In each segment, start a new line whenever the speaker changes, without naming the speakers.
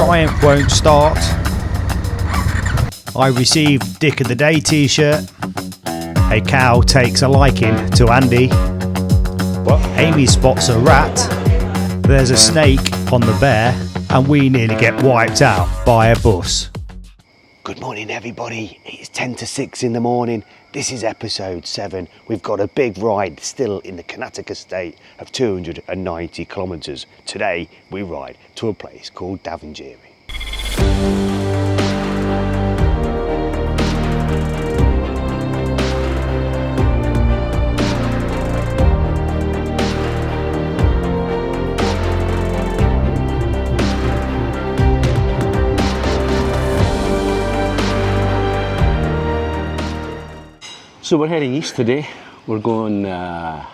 Triumph won't start. I received Dick of the Day t-shirt. A cow takes a liking to Andy.
What?
Amy spots a rat. There's a snake on the bear, and we nearly get wiped out by a bus.
Good morning, everybody. It's 10 to 6 in the morning. This is episode 7. We've got a big ride still in the Carnatic estate of 290 kilometres. Today we ride to a place called Davangere. So we're heading east today. We're going, like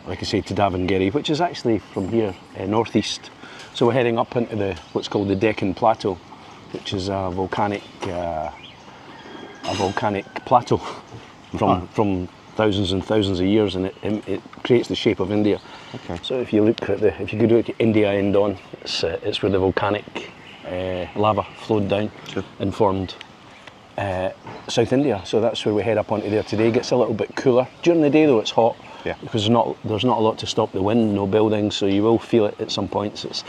I say, to Davangere, which is actually from here, northeast. So we're heading up into what's called the Deccan Plateau, which is a volcanic plateau from thousands and thousands of years, and it creates the shape of India.
Okay.
So if you look at if you could look at India end on, it's where the volcanic lava flowed down and formed South India. So that's where we head up onto there today. It gets a little bit cooler during the day, though. It's hot, because there's not a lot to stop the wind, no buildings, so you will feel it at some points. It's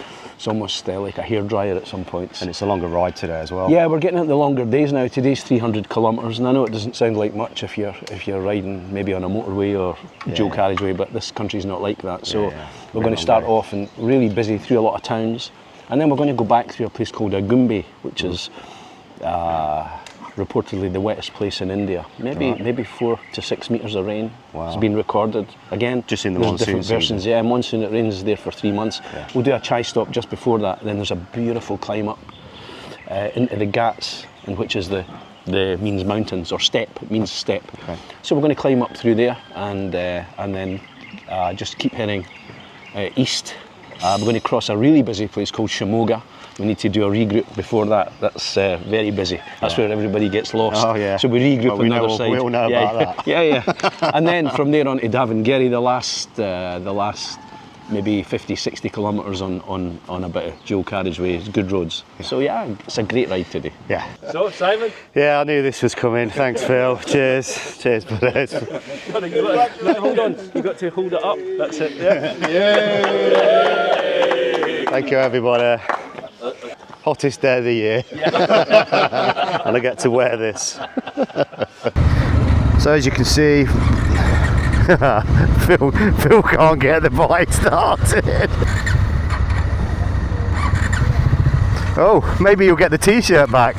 almost like a hairdryer at some points.
And it's a longer ride today as well.
Yeah, we're getting into the longer days now. Today's 300 kilometres, and I know it doesn't sound like much if you're riding maybe on a motorway or dual carriageway, but this country's not like that. So we're going to start off and really busy through a lot of towns, and then we're going to go back through a place called Agumbe, which is reportedly the wettest place in India. Maybe 4 to 6 metres of rain has been recorded. Again,
just in the
there's
monsoon
different versions.
season.
Yeah, monsoon, it rains there for 3 months. We'll do a chai stop just before that. Then there's a beautiful climb up into the Ghats, and which is the means mountains, or steppe. It means steppe.
Okay.
So we're going to climb up through there, and then just keep heading east. We're going to cross a really busy place called Shimoga. We need to do a regroup before that. That's very busy. That's where everybody gets lost.
Oh, yeah.
So we regroup on the other side.
We all know about that.
Yeah. And then from there on to Davangere, the last maybe 50, 60 kilometres on a bit of dual carriageway, good roads. So yeah, it's a great ride today.
Yeah.
So, Simon?
Yeah, I knew this was coming. Thanks, Phil. Cheers, brothers.
Hold on, you've got to hold it up. That's it.
Yay! Thank you, everybody. Hottest day of the year. And I get to wear this. So as you can see, Phil can't get the bike started. Oh, maybe you'll get the t-shirt back.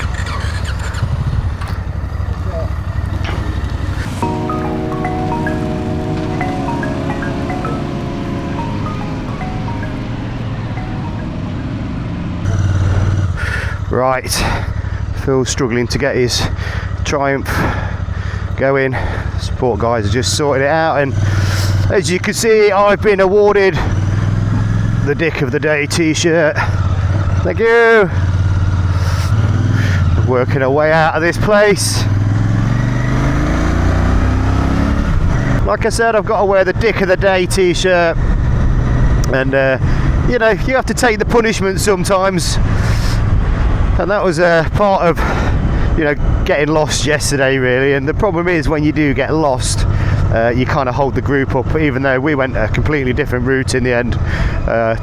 Right, Phil's struggling to get his Triumph going. Support guys are just sorting it out, and as you can see, I've been awarded the Dick of the Day t-shirt. Thank you. Working our way out of this place. Like I said, I've got to wear the Dick of the Day t-shirt, and you know, you have to take the punishment sometimes. And that was part of, you know, getting lost yesterday, really. And the problem is, when you do get lost, you kind of hold the group up, even though we went a completely different route in the end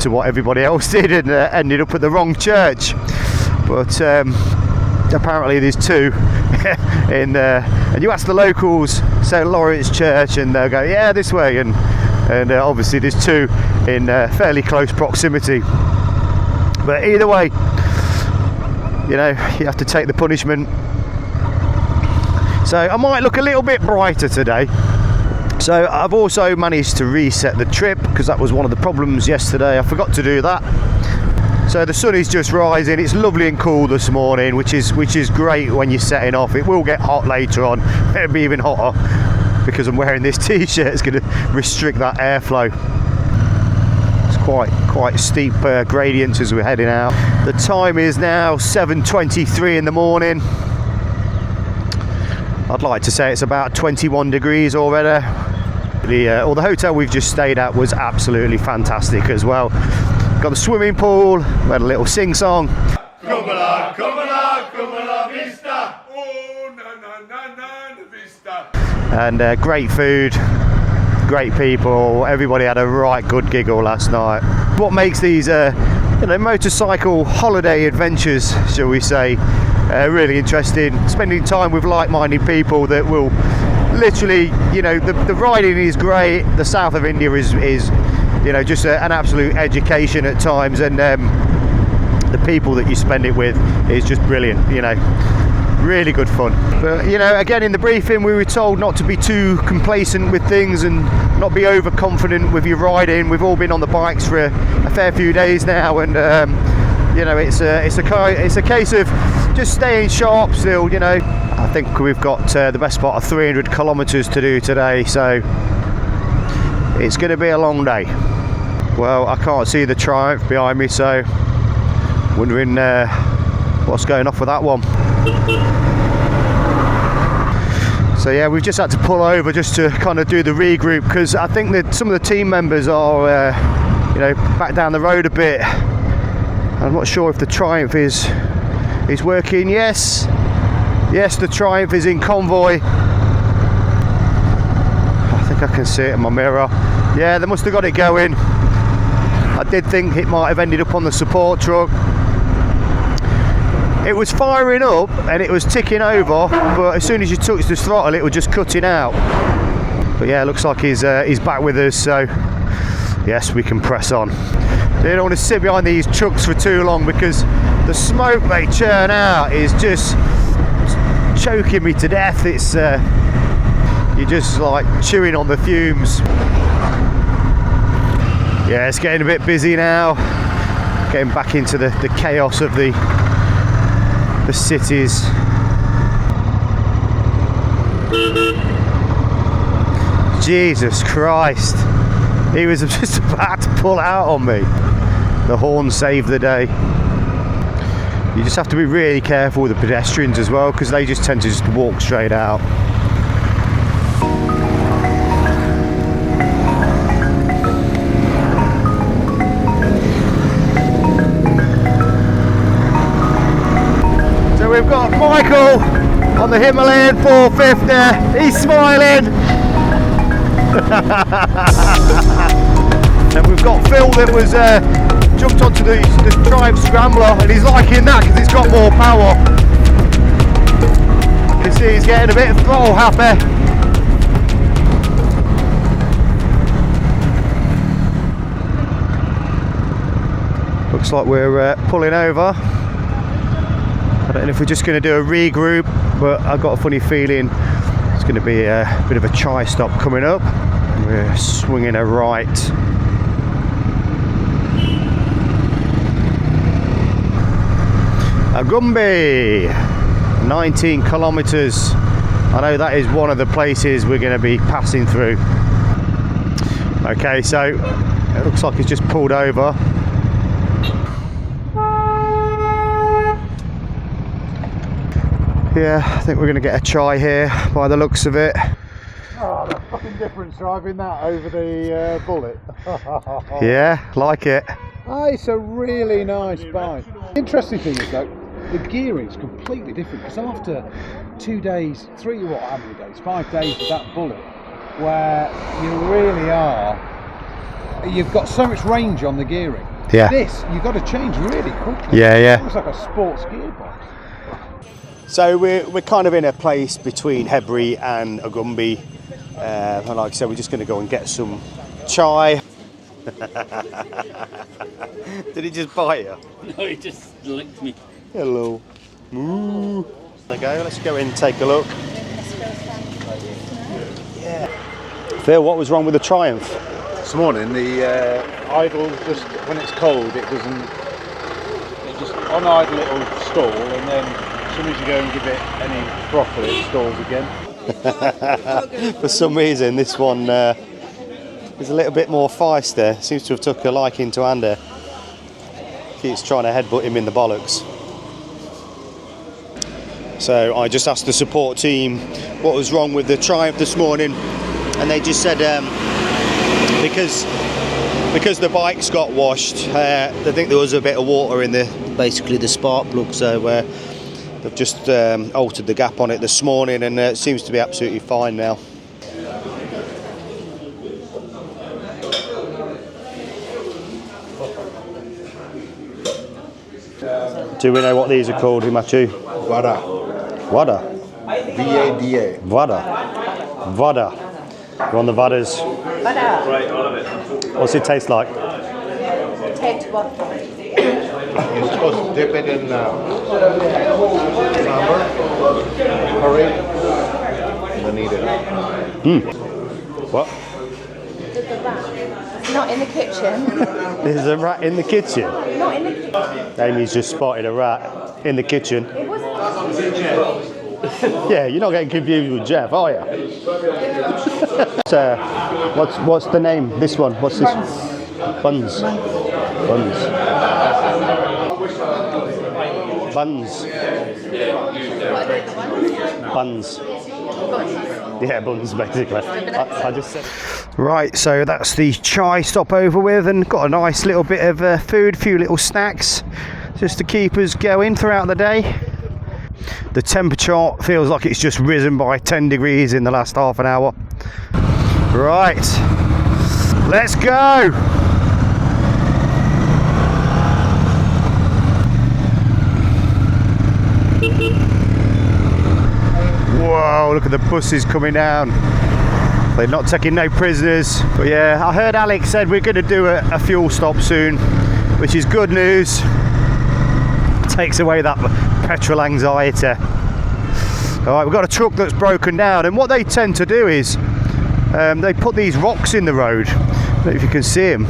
to what everybody else did, and ended up at the wrong church. But apparently there's two and you ask the locals, St. Lawrence Church, and they'll go, yeah, this way, and obviously there's two in fairly close proximity. But either way, you know, you have to take the punishment. So I might look a little bit brighter today. So I've also managed to reset the trip, because that was one of the problems yesterday. I forgot to do that. So the sun is just rising. It's lovely and cool this morning, which is great when you're setting off. It will get hot later on, it'll be even hotter, because I'm wearing this t-shirt. It's going to restrict that airflow. Quite steep gradients as we're heading out. The time is now 7:23 in the morning. I'd like to say it's about 21 degrees already. The hotel we've just stayed at was absolutely fantastic as well. Got the swimming pool, we had a little sing-song.
Come la vista. Oh, na vista.
And great food, great people. Everybody had a right good giggle last night. What makes these motorcycle holiday adventures, shall we say, really interesting, spending time with like-minded people that will literally, the riding is great. The south of India is just an absolute education at times, and the people that you spend it with is just brilliant, really good fun. But again, in the briefing we were told not to be too complacent with things and not be overconfident with your riding. We've all been on the bikes for a fair few days now, and it's a case of just staying sharp still. I think we've got the best part of 300 kilometers to do today, so it's going to be a long day. Well, I can't see the Triumph behind me, so wondering what's going off with that one. So yeah, we've just had to pull over just to kind of do the regroup, because I think that some of the team members are back down the road a bit. I'm not sure if the Triumph is working. Yes, the Triumph is in convoy. I think I can see it in my mirror. Yeah, they must have got it going. I did think it might have ended up on the support truck. It was firing up and it was ticking over, but as soon as you touched the throttle it was just cutting out. But yeah, it looks like he's back with us, so yes, we can press on. You don't want to sit behind these trucks for too long, because the smoke they churn out is just choking me to death. It's you're just like chewing on the fumes. Yeah, it's getting a bit busy now, getting back into the chaos of the cities. Jesus Christ, he was just about to pull out on me. The horn saved the day. You just have to be really careful with the pedestrians as well, because they just tend to just walk straight out. So we've got Michael on the Himalayan 450. He's smiling. And we've got Phil that was jumped onto the Triumph Scrambler, and he's liking that because it's got more power. You can see he's getting a bit of throttle happy. Looks like we're pulling over. I don't know if we're just going to do a regroup, but I've got a funny feeling it's going to be a bit of a chai stop coming up. We're swinging a right. Agumbi, 19 kilometers. I know that is one of the places we're going to be passing through. Okay, so it looks like it's just pulled over. Yeah, I think we're going to get a chai here by the looks of it.
Oh, the fucking difference driving that over the Bullet.
Yeah, like it.
Oh, it's a really nice bike. The interesting thing is though, the gearing is completely different, because after 2 days, 5 days with that Bullet, where you really are, you've got so much range on the gearing.
Yeah.
This, you've got to change really quickly.
Yeah.
It's almost like a sports gearbox.
So we're kind of in a place between Hebri and Agumbi, and like I said, we're just going to go and get some chai. Did he just bite you?
No, he just licked me.
Hello. Moo. There we go. Let's go in and take a look. Yeah. Phil, what was wrong with the Triumph?
This morning the idle, just when it's cold, it just on idle it'll stall, and then as soon as you go and give it any throttle it stalls again.
For some reason this one is a little bit more feisty. Seems to have took a liking to Andy. Keeps trying to headbutt him in the bollocks. So I just asked the support team what was wrong with the Triumph this morning, and they just said because because the bikes got washed, I think there was a bit of water in basically the spark plug, so they've just altered the gap on it this morning, and it seems to be absolutely fine now. Do we know what these are called, Himachu?
Vada.
Vada?
V-A-D-A.
Vada. Vada. You want the Vadas?
Vada.
What's it taste like?
Taste what?
You're supposed to dip it in sambar, curry, and then eat it.
What?
There's a rat. It's not in the kitchen.
There's a rat in the kitchen.
Not in the kitchen.
Amy's just spotted a rat in the kitchen.
It wasn't.
Yeah, you're not getting confused with Jeff, are you? So, what's the name? This one. What's this? Buns. Buns. Buns. Buns. Yeah, buns basically. I just said. Right, so that's the chai stop over with, and got a nice little bit of food, a few little snacks, just to keep us going throughout the day. The temperature feels like it's just risen by 10 degrees in the last half an hour. Right, let's go! Whoa, look at the buses coming down. They're not taking no prisoners. But yeah, I heard Alex said we're going to do a fuel stop soon, which is good news. Takes away that petrol anxiety. Alright, we've got a truck that's broken down, and what they tend to do is they put these rocks in the road. I don't know if you can see them.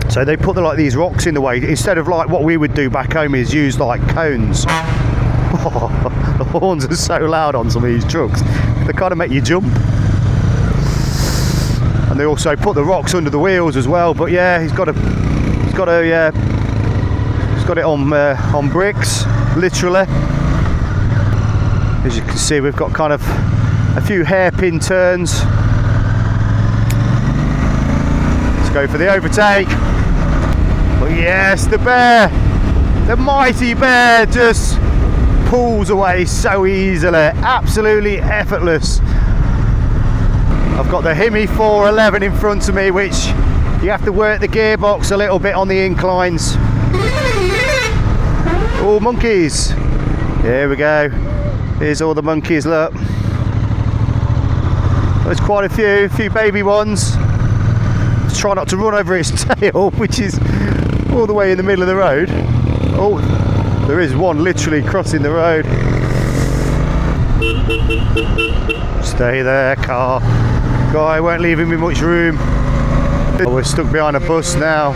So they put like these rocks in the way, instead of like what we would do back home is use like cones. Oh, the horns are so loud on some of these trucks, they kind of make you jump. And they also put the rocks under the wheels as well. But yeah, he's got it on bricks, literally. As you can see, we've got kind of a few hairpin turns. Let's go for the overtake. But yes, the bear, the mighty bear, just pulls away so easily, absolutely effortless. I've got the Hemi 411 in front of me, which you have to work the gearbox a little bit on the inclines. Oh, monkeys. Here we go. Here's all the monkeys, look. There's quite a few baby ones. Just try not to run over its tail, which is all the way in the middle of the road. Oh, there is one literally crossing the road. Stay there, car. Guy won't leave me much room. Oh, we're stuck behind a bus now.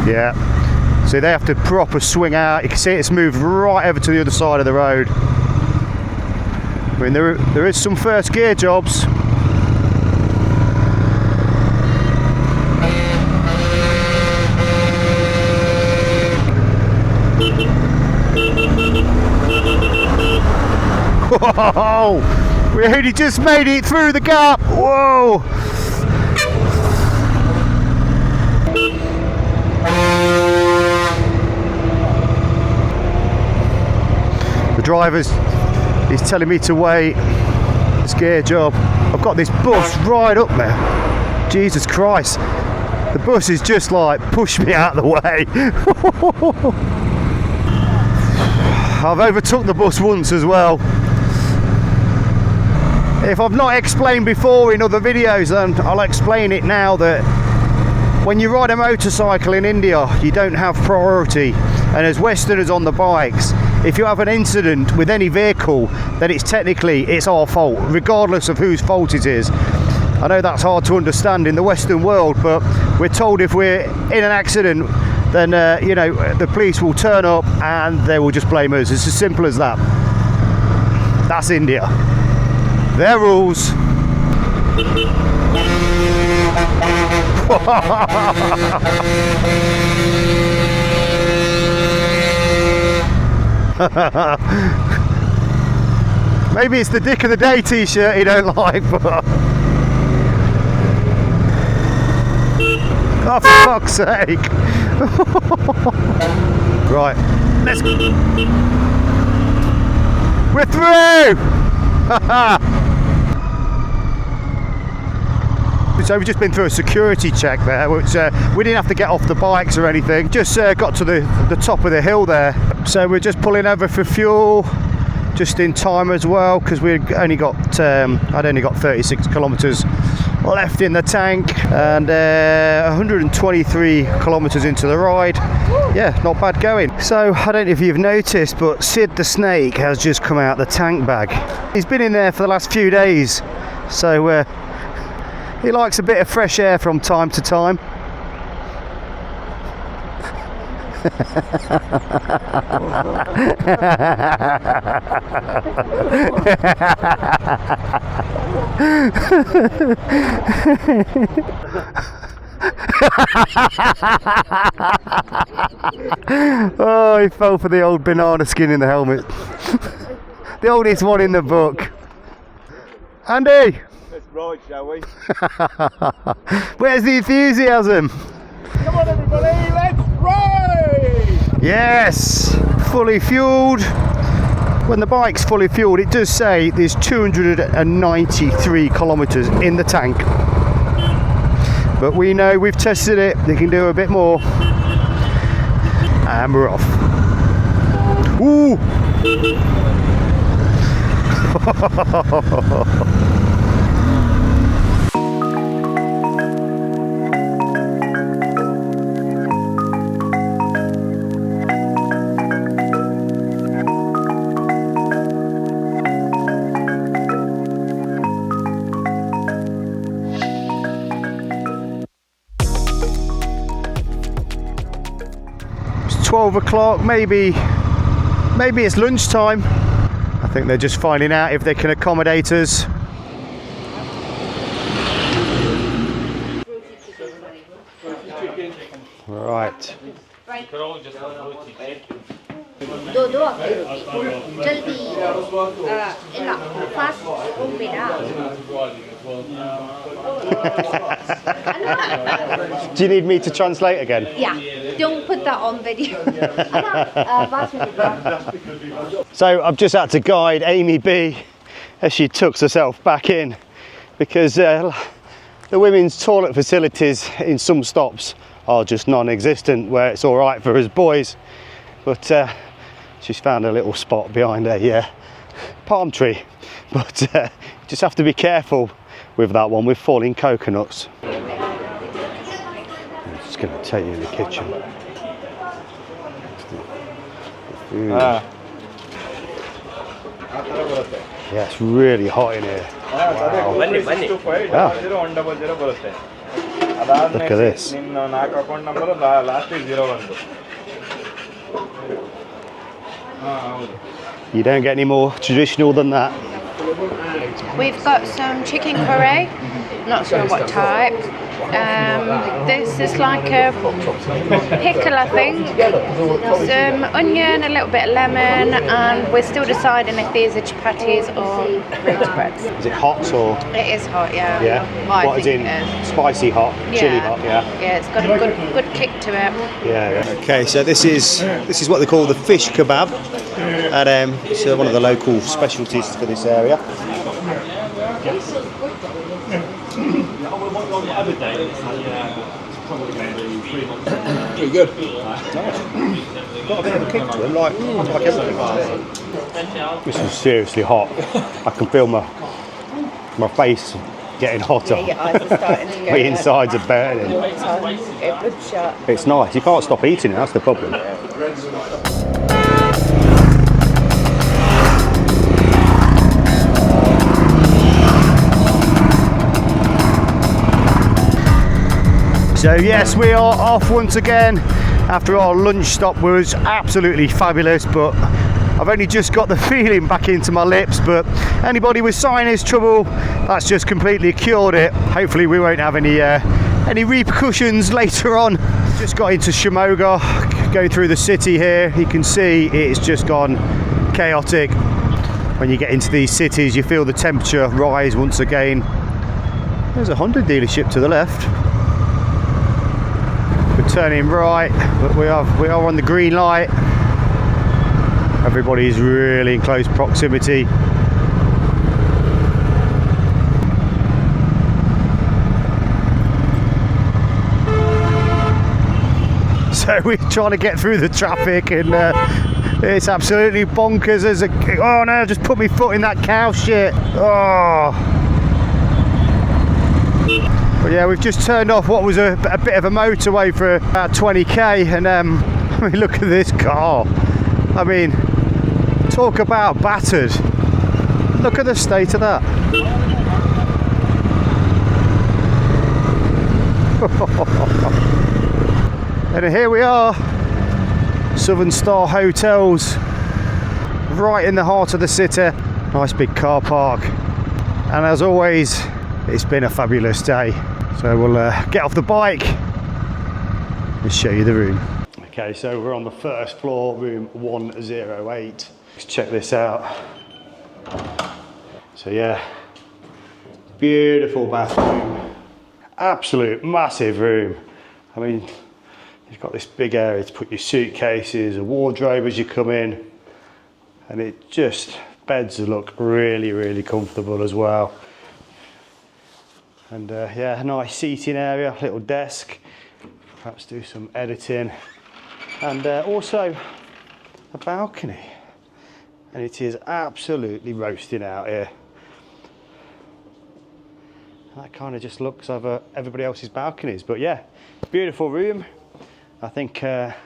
Yeah. So they have to proper swing out. You can see it's moved right over to the other side of the road. I mean, there is some first gear jobs. Whoa! We only just made it through the gap. Whoa! The driver's is telling me to wait. It's a gear job. I've got this bus right up there. Jesus Christ! The bus is just like pushed me out of the way. I've overtook the bus once as well. If I've not explained before in other videos, then I'll explain it now, that when you ride a motorcycle in India, you don't have priority. And as Westerners on the bikes, if you have an incident with any vehicle, then it's our fault, regardless of whose fault it is. I know that's hard to understand in the Western world, but we're told if we're in an accident, then the police will turn up and they will just blame us. It's as simple as that. That's India. Their rules. Maybe it's the Dick of the Day t-shirt he don't like, but Oh, for fuck's sake. Right, let's go. We're through! So we've just been through a security check there, which we didn't have to get off the bikes or anything, just got to the top of the hill there. So we're just pulling over for fuel, just in time as well, because I'd only got 36 kilometres left in the tank, and 123 kilometres into the ride. Yeah, not bad going. So I don't know if you've noticed, but Sid the snake has just come out the tank bag. He's been in there for the last few days, so he likes a bit of fresh air from time to time. Oh, he fell for the old banana skin in the helmet. The oldest one in the book. Andy!
Let's ride, shall we?
Where's the enthusiasm?
Come on, everybody, let's ride!
Yes! Fully fueled. When the bike's fully fueled, it does say there's 293 kilometres in the tank. But we know, we've tested it, they can do a bit more. And we're off. Ooh! It's 12 o'clock, maybe it's lunchtime. I think they're just finding out if they can accommodate us. Right. Do you need me to translate again?
Yeah, don't put that on video.
So I've just had to guide Amy B as she tucks herself back in, because the women's toilet facilities in some stops are just non-existent, where it's all right for us boys, but she's found a little spot behind a palm tree. But just have to be careful with that one, with falling coconuts. I'm just going to take you in the kitchen. Yeah, it's really hot in here. Wow. Look at this. You don't get any more traditional than that.
We've got some chicken curry, not sure what type. This is like a pickle, I think. Some onion, a little bit of lemon, and we're still deciding if these are chapatis or ribs breads.
Is it hot or?
It is hot, yeah.
Yeah.
Well,
What is in? Spicy hot, chili hot, yeah.
Yeah, it's got a good kick to it.
Yeah. Okay, so this is what they call the fish kebab, and it's one of the local specialties for this area.
Pretty good.
Got a bit of a kick to it, like everything. This is seriously hot. I can feel my face getting hotter.
Your eyes are starting to go.
My insides are burning. It's nice. You can't stop eating it. That's the problem. So yes, we are off once again after our lunch stop. Was absolutely fabulous, but I've only just got the feeling back into my lips. But anybody with sinus trouble, that's just completely cured it. Hopefully we won't have any repercussions later on. Just got into Shimoga, going through the city here. You can see it's just gone chaotic. When you get into these cities, you feel the temperature rise once again. There's a Honda dealership to the left. turning right, but we are on the green light. Everybody's really in close proximity. So we're trying to get through the traffic, and it's absolutely bonkers. Oh no, just put my foot in that cow shit. Oh. But yeah, we've just turned off what was a bit of a motorway for about 20k, and I mean, look at this car. I mean, talk about battered. Look at the state of that. And here we are, Southern Star Hotels, right in the heart of the city. Nice big car park. And as always, it's been a fabulous day. So we'll get off the bike and show you the room. Okay, so we're on the first floor, room 108. Let's check this out. So yeah, beautiful bathroom. Absolute massive room. I mean, you've got this big area to put your suitcases, a wardrobe as you come in, and it just, beds look really, really comfortable as well. And yeah, a nice seating area, little desk, perhaps do some editing, and also a balcony. And it is absolutely roasting out here. That kind of just looks over everybody else's balconies, but yeah, beautiful room. I think a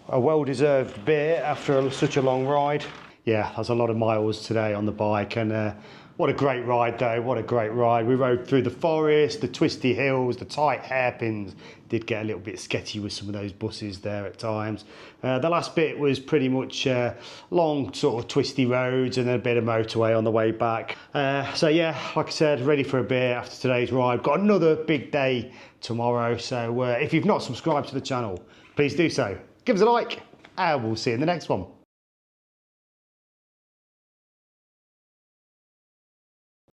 well-deserved beer after such a long ride. Yeah, that's a lot of miles today on the bike, and what a great ride though, what a great ride. We rode through the forest, the twisty hills, the tight hairpins. Did get a little bit sketchy with some of those buses there at times. The last bit was pretty much long sort of twisty roads and then a bit of motorway on the way back. So yeah, like I said, ready for a beer after today's ride. Got another big day tomorrow, so if you've not subscribed to the channel, please do so. Give us a like, and we'll see you in the next one.